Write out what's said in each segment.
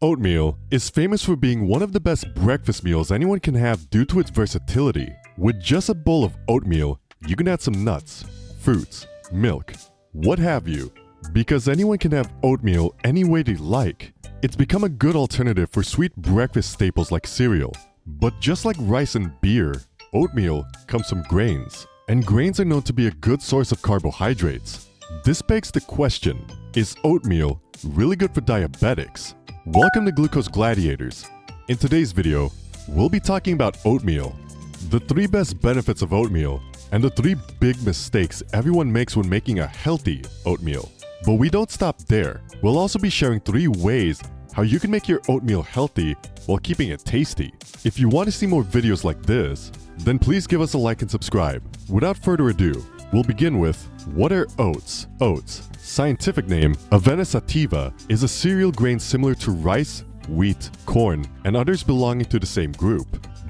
Oatmeal is famous for being one of the best breakfast meals anyone can have due to its versatility. With just a bowl of oatmeal, you can add some nuts, fruits, milk, what have you. Because anyone can have oatmeal any way they like, it's become a good alternative for sweet breakfast staples like cereal. But just like rice and beer, oatmeal comes from grains. And grains are known to be a good source of carbohydrates. This begs the question, is oatmeal really good for diabetics? Welcome to Glucose Gladiators. In today's video, we'll be talking about oatmeal, the 3 best benefits of oatmeal, and the 3 big mistakes everyone makes when making a healthy oatmeal. But we don't stop there. We'll also be sharing 3 ways how you can make your oatmeal healthy while keeping it tasty. If you want to see more videos like this, then please give us a like and subscribe. Without further ado, we'll begin with, what are oats? Oats, scientific name Avena sativa, is a cereal grain similar to rice, wheat, corn, and others belonging to the same group.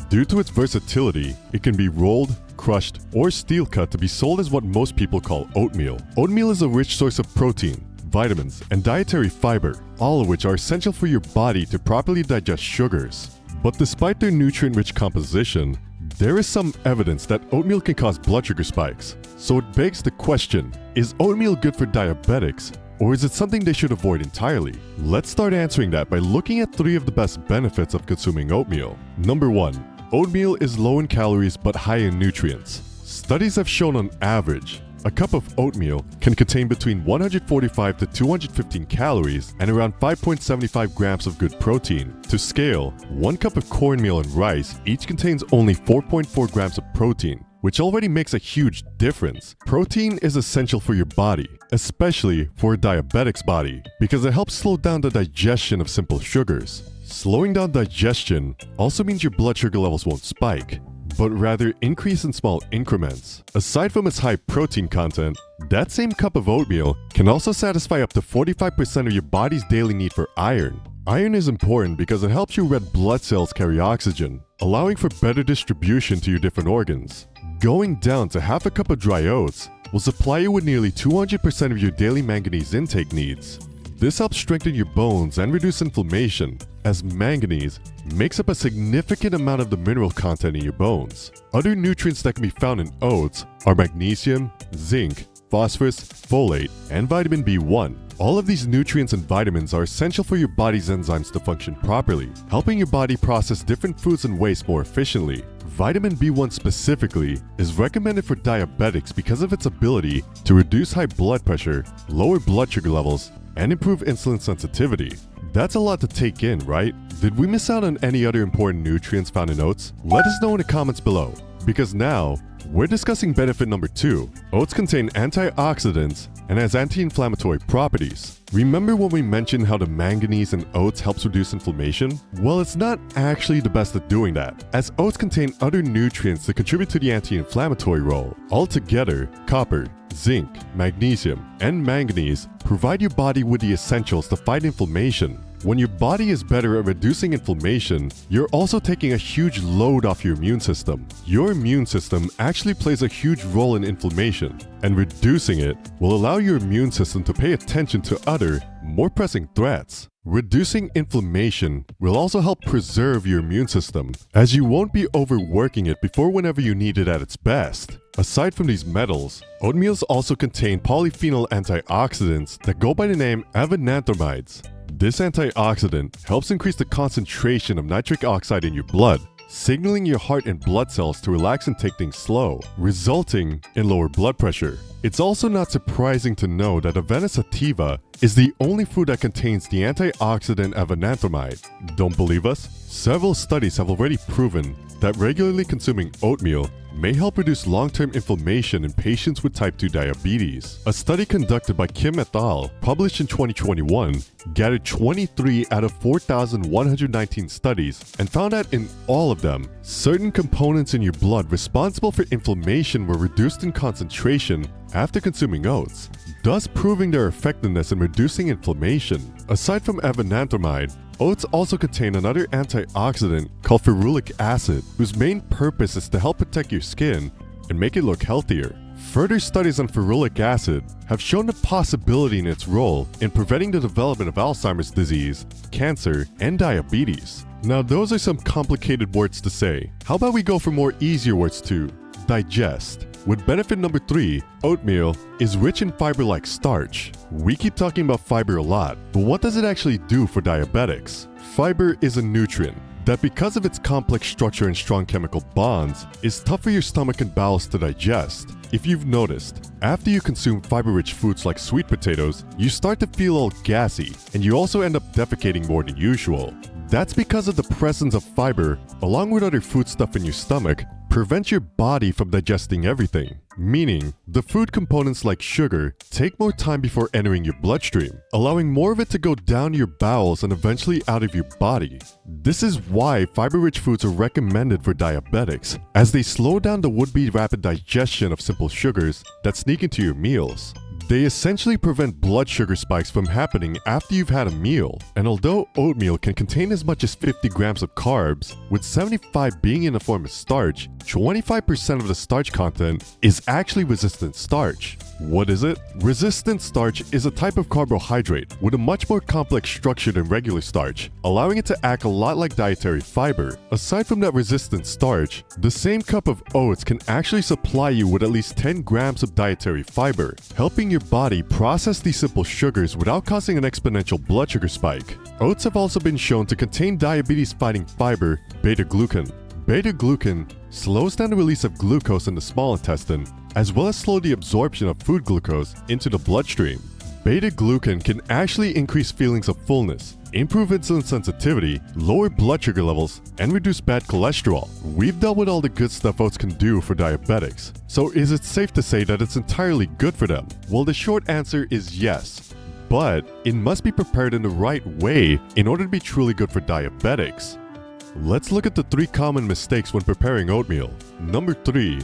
Due to its versatility, it can be rolled, crushed, or steel cut to be sold as what most people call oatmeal. Oatmeal is a rich source of protein, vitamins, and dietary fiber, all of which are essential for your body to properly digest sugars. But despite their nutrient-rich composition, there is some evidence that oatmeal can cause blood sugar spikes. So it begs the question, is oatmeal good for diabetics, or is it something they should avoid entirely? Let's start answering that by looking at 3 of the best benefits of consuming oatmeal. Number 1. Oatmeal is low in calories but high in nutrients. Studies have shown on average, a cup of oatmeal can contain between 145 to 215 calories and around 5.75 grams of good protein. To scale, 1 cup of cornmeal and rice each contains only 4.4 grams of protein, which already makes a huge difference. Protein is essential for your body, especially for a diabetic's body, because it helps slow down the digestion of simple sugars. Slowing down digestion also means your blood sugar levels won't spike, but rather increase in small increments. Aside from its high protein content, that same cup of oatmeal can also satisfy up to 45% of your body's daily need for iron. Iron is important because it helps your red blood cells carry oxygen, allowing for better distribution to your different organs. Going down to half a cup of dry oats will supply you with nearly 200% of your daily manganese intake needs. This helps strengthen your bones and reduce inflammation, as manganese makes up a significant amount of the mineral content in your bones. Other nutrients that can be found in oats are magnesium, zinc, phosphorus, folate, and vitamin B1. All of these nutrients and vitamins are essential for your body's enzymes to function properly, helping your body process different foods and waste more efficiently. Vitamin B1 specifically is recommended for diabetics because of its ability to reduce high blood pressure, lower blood sugar levels, and improve insulin sensitivity. That's a lot to take in, right? Did we miss out on any other important nutrients found in oats? Let us know in the comments below, because now we're discussing benefit number 2. Oats contain antioxidants and has anti-inflammatory properties. Remember when we mentioned how the manganese in oats helps reduce inflammation? Well, it's not actually the best at doing that, as oats contain other nutrients that contribute to the anti-inflammatory role. Altogether, copper, zinc, magnesium, and manganese provide your body with the essentials to fight inflammation. When your body is better at reducing inflammation, you're also taking a huge load off your immune system. Your immune system actually plays a huge role in inflammation, and reducing it will allow your immune system to pay attention to other, more pressing threats. Reducing inflammation will also help preserve your immune system, as you won't be overworking it before whenever you need it at its best. Aside from these metals, oatmeals also contain polyphenol antioxidants that go by the name avenanthramides. This antioxidant helps increase the concentration of nitric oxide in your blood, signaling your heart and blood cells to relax and take things slow, resulting in lower blood pressure. It's also not surprising to know that Avena sativa is the only food that contains the antioxidant avenanthamide. Don't believe us? Several studies have already proven that regularly consuming oatmeal may help reduce long-term inflammation in patients with type 2 diabetes. A study conducted by Kim et al., published in 2021, gathered 23 out of 4,119 studies and found that in all of them, certain components in your blood responsible for inflammation were reduced in concentration after consuming oats, thus proving their effectiveness in reducing inflammation. Aside from avenanthamide, oats also contain another antioxidant called ferulic acid, whose main purpose is to help protect your skin and make it look healthier. Further studies on ferulic acid have shown the possibility in its role in preventing the development of Alzheimer's disease, cancer, and diabetes. Now those are some complicated words to say. How about we go for more easier words too? Digest. With benefit number 3, oatmeal is rich in fiber like starch. We keep talking about fiber a lot, but what does it actually do for diabetics? Fiber is a nutrient that, because of its complex structure and strong chemical bonds, is tough for your stomach and bowels to digest. If you've noticed, after you consume fiber-rich foods like sweet potatoes, you start to feel all gassy, and you also end up defecating more than usual. That's because of the presence of fiber, along with other foodstuff in your stomach, prevents your body from digesting everything. Meaning, the food components like sugar take more time before entering your bloodstream, allowing more of it to go down your bowels and eventually out of your body. This is why fiber-rich foods are recommended for diabetics, as they slow down the would-be rapid digestion of simple sugars that sneak into your meals. They essentially prevent blood sugar spikes from happening after you've had a meal. And although oatmeal can contain as much as 50 grams of carbs, with 75 being in the form of starch, 25% of the starch content is actually resistant starch. What is it? Resistant starch is a type of carbohydrate with a much more complex structure than regular starch, allowing it to act a lot like dietary fiber. Aside from that resistant starch, the same cup of oats can actually supply you with at least 10 grams of dietary fiber, helping your body process these simple sugars without causing an exponential blood sugar spike. Oats have also been shown to contain diabetes-fighting fiber, beta-glucan. Beta-glucan slows down the release of glucose in the small intestine, as well as slow the absorption of food glucose into the bloodstream. Beta-glucan can actually increase feelings of fullness, improve insulin sensitivity, lower blood sugar levels, and reduce bad cholesterol. We've dealt with all the good stuff oats can do for diabetics, so is it safe to say that it's entirely good for them? Well, the short answer is yes, but it must be prepared in the right way in order to be truly good for diabetics. Let's look at the 3 common mistakes when preparing oatmeal. Number 3.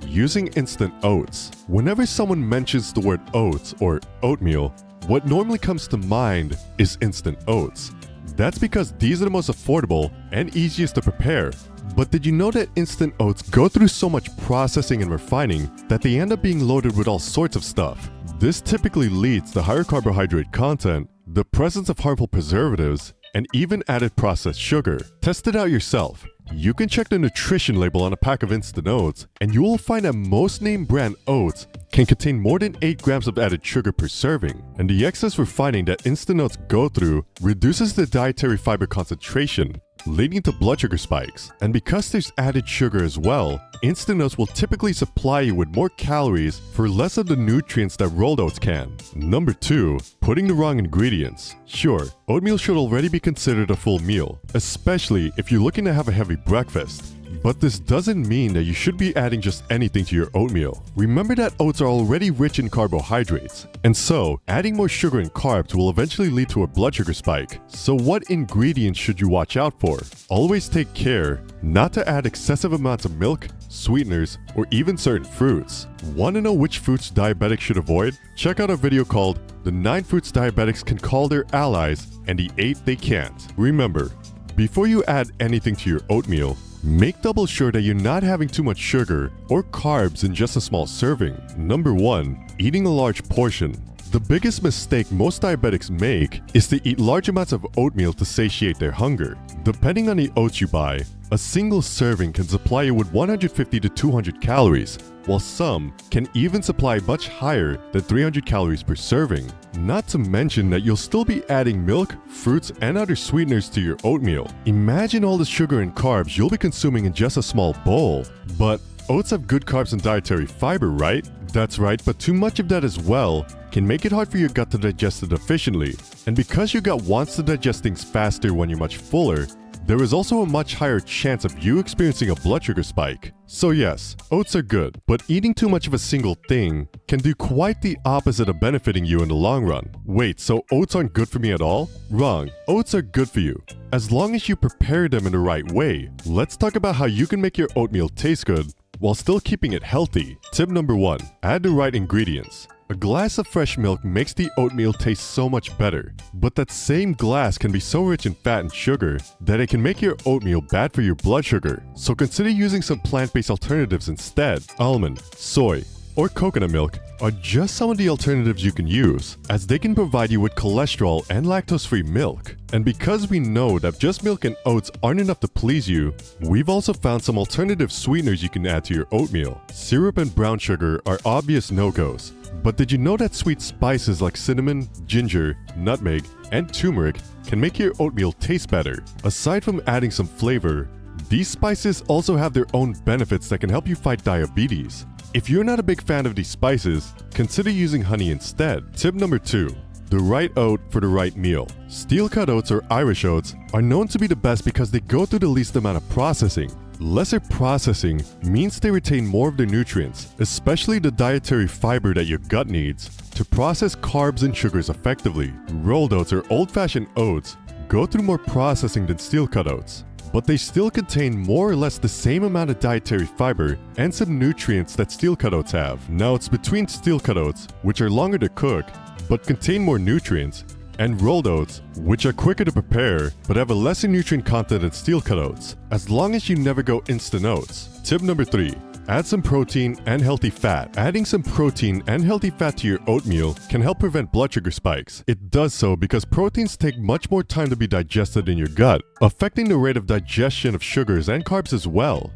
Using instant oats. Whenever someone mentions the word oats or oatmeal, what normally comes to mind is instant oats. That's because these are the most affordable and easiest to prepare. But did you know that instant oats go through so much processing and refining that they end up being loaded with all sorts of stuff? This typically leads to higher carbohydrate content, the presence of harmful preservatives, and even added processed sugar. Test it out yourself. You can check the nutrition label on a pack of instant oats, and you will find that most name brand oats can contain more than 8 grams of added sugar per serving. And the excess refining that instant oats go through reduces the dietary fiber concentration, leading to blood sugar spikes. And because there's added sugar as well, instant oats will typically supply you with more calories for less of the nutrients that rolled oats can. Number 2. Putting the wrong ingredients. Sure, oatmeal should already be considered a full meal, especially if you're looking to have a heavy breakfast. But this doesn't mean that you should be adding just anything to your oatmeal. Remember that oats are already rich in carbohydrates, and so adding more sugar and carbs will eventually lead to a blood sugar spike. So what ingredients should you watch out for? Always take care not to add excessive amounts of milk, sweeteners, or even certain fruits. Want to know which fruits diabetics should avoid? Check out our video called The 9 Fruits Diabetics Can Call Their Allies and the 8 They Can't. Remember, before you add anything to your oatmeal, make double sure that you're not having too much sugar or carbs in just a small serving. Number 1. Eating a large portion. The biggest mistake most diabetics make is to eat large amounts of oatmeal to satiate their hunger. Depending on the oats you buy, a single serving can supply you with 150 to 200 calories, while some can even supply much higher than 300 calories per serving. Not to mention that you'll still be adding milk, fruits, and other sweeteners to your oatmeal. Imagine all the sugar and carbs you'll be consuming in just a small bowl. But oats have good carbs and dietary fiber, right? That's right, but too much of that as well can make it hard for your gut to digest it efficiently. And because your gut wants to digest things faster when you're much fuller, there is also a much higher chance of you experiencing a blood sugar spike. So yes, oats are good, but eating too much of a single thing can do quite the opposite of benefiting you in the long run. Wait, so oats aren't good for me at all? Wrong, oats are good for you, as long as you prepare them in the right way. Let's talk about how you can make your oatmeal taste good while still keeping it healthy. Tip number 1, add the right ingredients. A glass of fresh milk makes the oatmeal taste so much better, but that same glass can be so rich in fat and sugar that it can make your oatmeal bad for your blood sugar. So consider using some plant-based alternatives instead. Almond, soy, or coconut milk are just some of the alternatives you can use, as they can provide you with cholesterol and lactose-free milk. And because we know that just milk and oats aren't enough to please you, we've also found some alternative sweeteners you can add to your oatmeal. Syrup and brown sugar are obvious no-goes, but did you know that sweet spices like cinnamon, ginger, nutmeg, and turmeric can make your oatmeal taste better? Aside from adding some flavor, these spices also have their own benefits that can help you fight diabetes. If you're not a big fan of these spices, consider using honey instead. Tip number 2. The right oat for the right meal. Steel-cut oats or Irish oats are known to be the best because they go through the least amount of processing. Lesser processing means they retain more of their nutrients, especially the dietary fiber that your gut needs, to process carbs and sugars effectively. Rolled oats or old-fashioned oats go through more processing than steel-cut oats, but they still contain more or less the same amount of dietary fiber and some nutrients that steel-cut oats have. Now it's between steel-cut oats, which are longer to cook but contain more nutrients, and rolled oats, which are quicker to prepare but have a lesser nutrient content than steel-cut oats, as long as you never go instant oats. Tip number 3. Add some protein and healthy fat. Adding some protein and healthy fat to your oatmeal can help prevent blood sugar spikes. It does so because proteins take much more time to be digested in your gut, affecting the rate of digestion of sugars and carbs as well.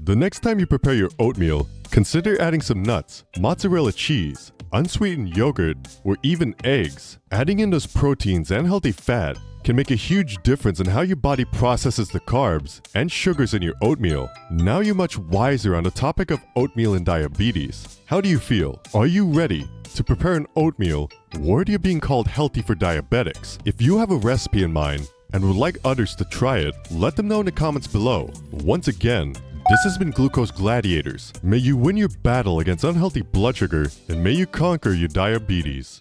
The next time you prepare your oatmeal, consider adding some nuts, mozzarella cheese, unsweetened yogurt, or even eggs. Adding in those proteins and healthy fat can make a huge difference in how your body processes the carbs and sugars in your oatmeal. Now you're much wiser on the topic of oatmeal and diabetes. How do you feel? Are you ready to prepare an oatmeal worthy of being called healthy for diabetics? If you have a recipe in mind and would like others to try it, let them know in the comments below. Once again, this has been Glucose Gladiators. May you win your battle against unhealthy blood sugar, and may you conquer your diabetes.